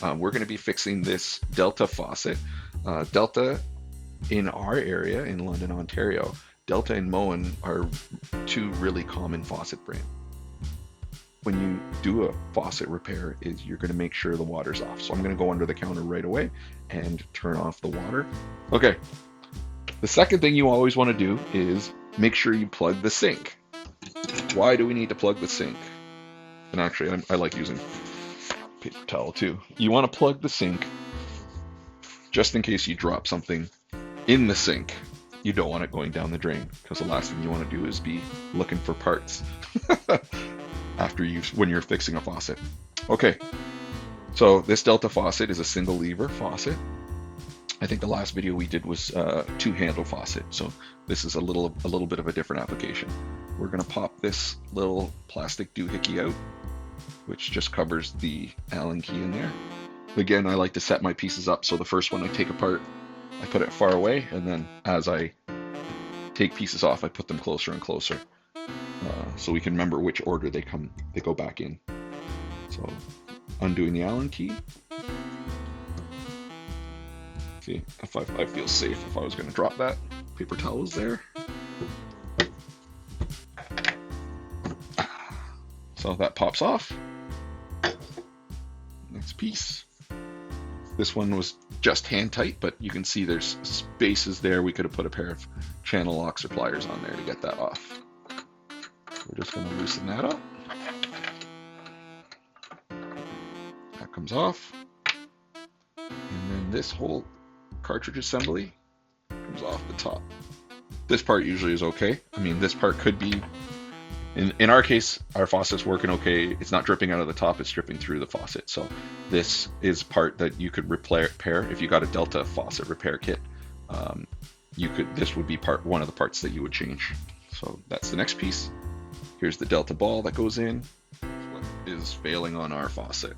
We're going to be fixing this Delta faucet. Delta in our area in London, Ontario, Delta and Moen are two really common faucet brands. When you do a faucet repair is you're going to make sure the water's off. So I'm going to go under the counter right away and turn off the water. Okay, the second thing you always want to do is make sure you plug the sink. Why do we need to plug the sink? And actually, I like using paper towel too. You want to plug the sink just in case you drop something in the sink. You don't want it going down the drain, because the last thing you want to do is be looking for parts when you're fixing a faucet. Okay, so this Delta faucet is a single lever faucet. I think the last video we did was two handle faucet, so this is a little bit of a different application. We're going to pop this little plastic doohickey out, which just covers the Allen key in there. Again, I like to set my pieces up so the first one I take apart, I put it far away, and then as I take pieces off, I put them closer and closer, so we can remember which order they go back in. So undoing the Allen key. See, if I feel safe if I was going to drop that. Paper towel is there. So that pops off. Next piece. This one was just hand tight, but you can see there's spaces there. We could have put a pair of channel locks or pliers on there to get that off. We're just going to loosen that up. That comes off. And then this whole cartridge assembly comes off the top. This part usually is okay. I mean, this part could be, in our case, our faucet's working okay. It's not dripping out of the top, it's dripping through the faucet. So this is part that you could repair if you got a Delta faucet repair kit. This would be one of the parts that you would change. So that's the next piece. Here's the Delta ball that goes in. What is failing on our faucet?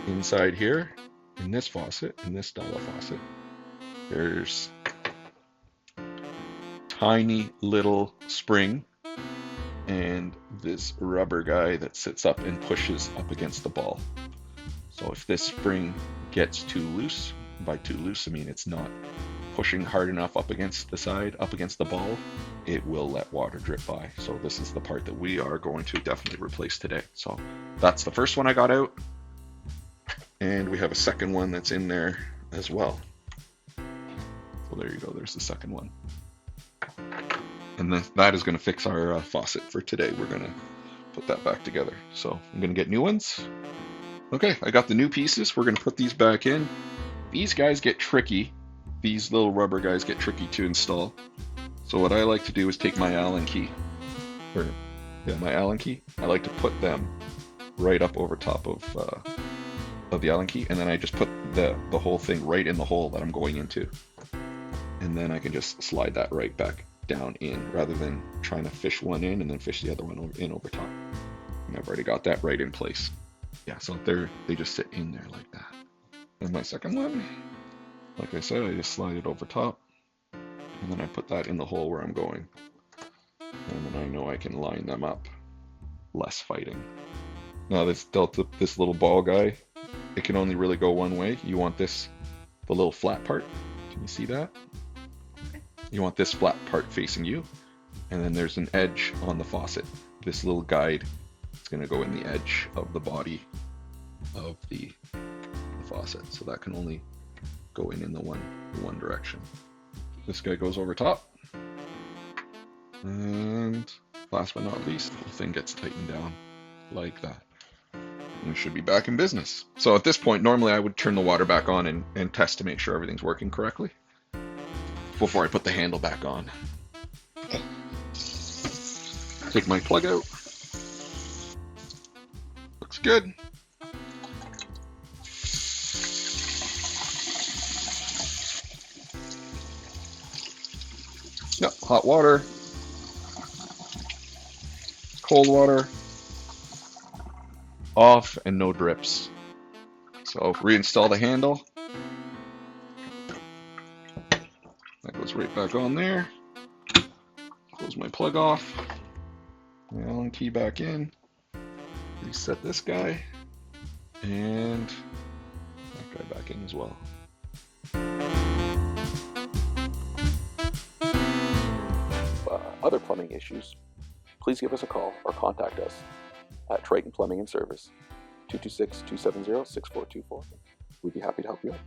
Inside here, in this faucet, in this style of faucet, there's tiny little spring and this rubber guy that sits up and pushes up against the ball. So if this spring gets too loose, by too loose I mean it's not pushing hard enough up against the side, up against the ball, it will let water drip by. So this is the part that we are going to definitely replace today. So that's the first one I got out, and we have a second one that's in there as well. So there you go, there's the second one. And then that is going to fix our faucet for today. We're going to put that back together. So I'm going to get new ones. Okay, I got the new pieces. We're going to put these back in. These guys get tricky. These little rubber guys get tricky to install. So what I like to do is take my Allen key. My Allen key. I like to put them right up over top of the Allen key, and then I just put the whole thing right in the hole that I'm going into. And then I can just slide that right back down in, rather than trying to fish one in and then fish the other one in over top. And I've already got that right in place. Yeah, so they just sit in there like that. And my second one, like I said, I just slide it over top, and then I put that in the hole where I'm going. And then I know I can line them up, less fighting. Now this little ball guy, it can only really go one way. You want the little flat part. Can you see that? You want this flat part facing you, and then there's an edge on the faucet. This little guide is going to go in the edge of the body of the faucet, so that can only go in the one direction. This guy goes over top, and last but not least, the whole thing gets tightened down like that. And we should be back in business. So at this point, normally I would turn the water back on and test to make sure everything's working correctly before I put the handle back on. Take my plug out. Looks good. Yep, hot water, cold water, off, and no drips. So reinstall the handle. That goes right back on there. Close my plug off. My Allen key back in. Reset this guy. And that guy back in as well. Other plumbing issues, please give us a call or contact us at Triton Plumbing and Service, 226-270-6424. We'd be happy to help you out.